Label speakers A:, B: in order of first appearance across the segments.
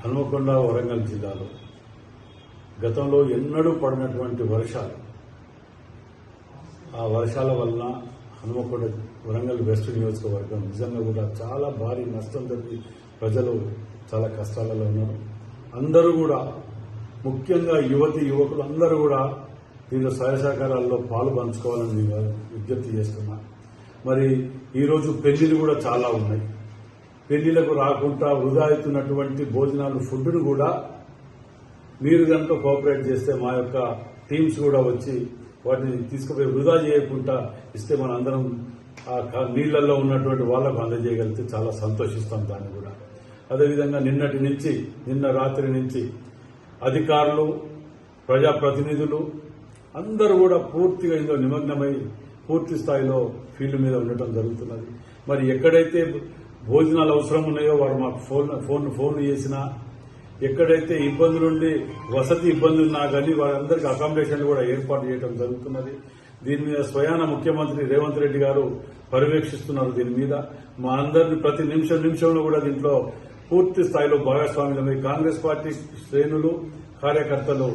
A: హన్మకొండ వరంగల్ జిల్లాలో గతంలో ఎన్నడూ పడినటువంటి వర్షాలు, ఆ వర్షాల వలన హన్మకొండ వరంగల్ వెస్ట్ నియోజకవర్గం నిజంగా కూడా చాలా భారీ నష్టం జరిగి ప్రజలు చాలా కష్టాలలో ఉన్నారు. అందరూ కూడా ముఖ్యంగా యువకులు అందరూ కూడా దీనిలో సహాయ సహకారాల్లో పాలు పంచుకోవాలని విజ్ఞప్తి చేస్తున్నా. మరి ఈరోజు పెళ్లిలు కూడా చాలా ఉన్నాయి. పెళ్లిలకు రాకుండా వృధా అవుతున్నటువంటి భోజనాలు, ఫుడ్ను కూడా మీరు కనుక కోఆపరేట్ చేస్తే మా యొక్క టీమ్స్ కూడా వచ్చి వాటిని తీసుకుపోయి వృధా చేయకుండా ఇస్తే మన అందరం ఆ నీళ్లలో ఉన్నటువంటి వాళ్లకు అందజేయగలిగితే చాలా సంతోషిస్తాం. దాన్ని కూడా అదేవిధంగా నిన్న రాత్రి నుంచి అధికారులు, ప్రజాప్రతినిధులు అందరూ కూడా పూర్తిగా ఇందులో నిమగ్నమై పూర్తి స్థాయిలో ఫీల్డ్ మీద ఉండటం జరుగుతున్నది. మరి ఎక్కడైతే భోజనాలు అవసరం ఉన్నాయో వారు మాకు ఫోన్ చేసినా, ఎక్కడైతే ఇబ్బందులుండి వసతి ఇబ్బంది ఉన్నా కానీ వారందరికీ అకామిడేషన్లు కూడా ఏర్పాటు చేయడం జరుగుతున్నది. దీని మీద స్వయాన ముఖ్యమంత్రి రేవంత్ రెడ్డి గారు పర్యవేక్షిస్తున్నారు. దీని మీద మా అందరిని ప్రతి నిమిషంలో కూడా దీంట్లో పూర్తి స్థాయిలో భాగస్వామ్యమై కాంగ్రెస్ పార్టీ శ్రేణులు, కార్యకర్తలు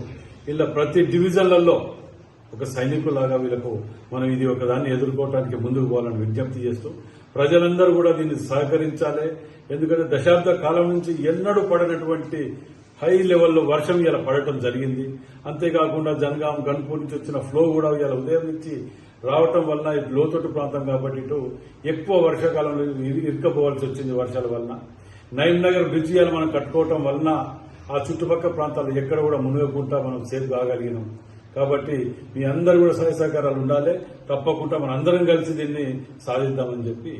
A: ఇలా ప్రతి డివిజన్లలో ఒక సైనికులాగా వీళ్ళకు మనం ఇది ఒకదాన్ని ఎదుర్కోవడానికి ముందుకు పోవాలని విజ్ఞప్తి చేస్తూ ప్రజలందరూ కూడా దీన్ని సహకరించాలి. ఎందుకంటే దశాబ్ద కాలం నుంచి ఎన్నడూ పడనటువంటి హై లెవెల్లో వర్షం ఇలా పడటం జరిగింది. అంతేకాకుండా జనగాం, గన్పూర్ నుంచి వచ్చిన ఫ్లో కూడా ఇలా ఉదయం నుంచి రావటం వలన ఇది లోతట్టు ప్రాంతం కాబట్టి ఇటు ఎక్కువ వర్షాకాలంలో ఇరుక్కపోవాల్సి వచ్చింది వర్షాల వలన. నయీం నగర్ బ్రిడ్జి మనం కట్టుకోవటం వలన ఆ చుట్టుపక్కల ప్రాంతాలు ఎక్కడ కూడా మునిగకుండా మనం సేఫ్ కాగలిగినాం. కాబట్టి మీ అందరూ కూడా సహాయ సహకారాలు ఉండాలి. తప్పకుండా మన అందరం కలిసి దీన్ని సాధిద్దామని చెప్పి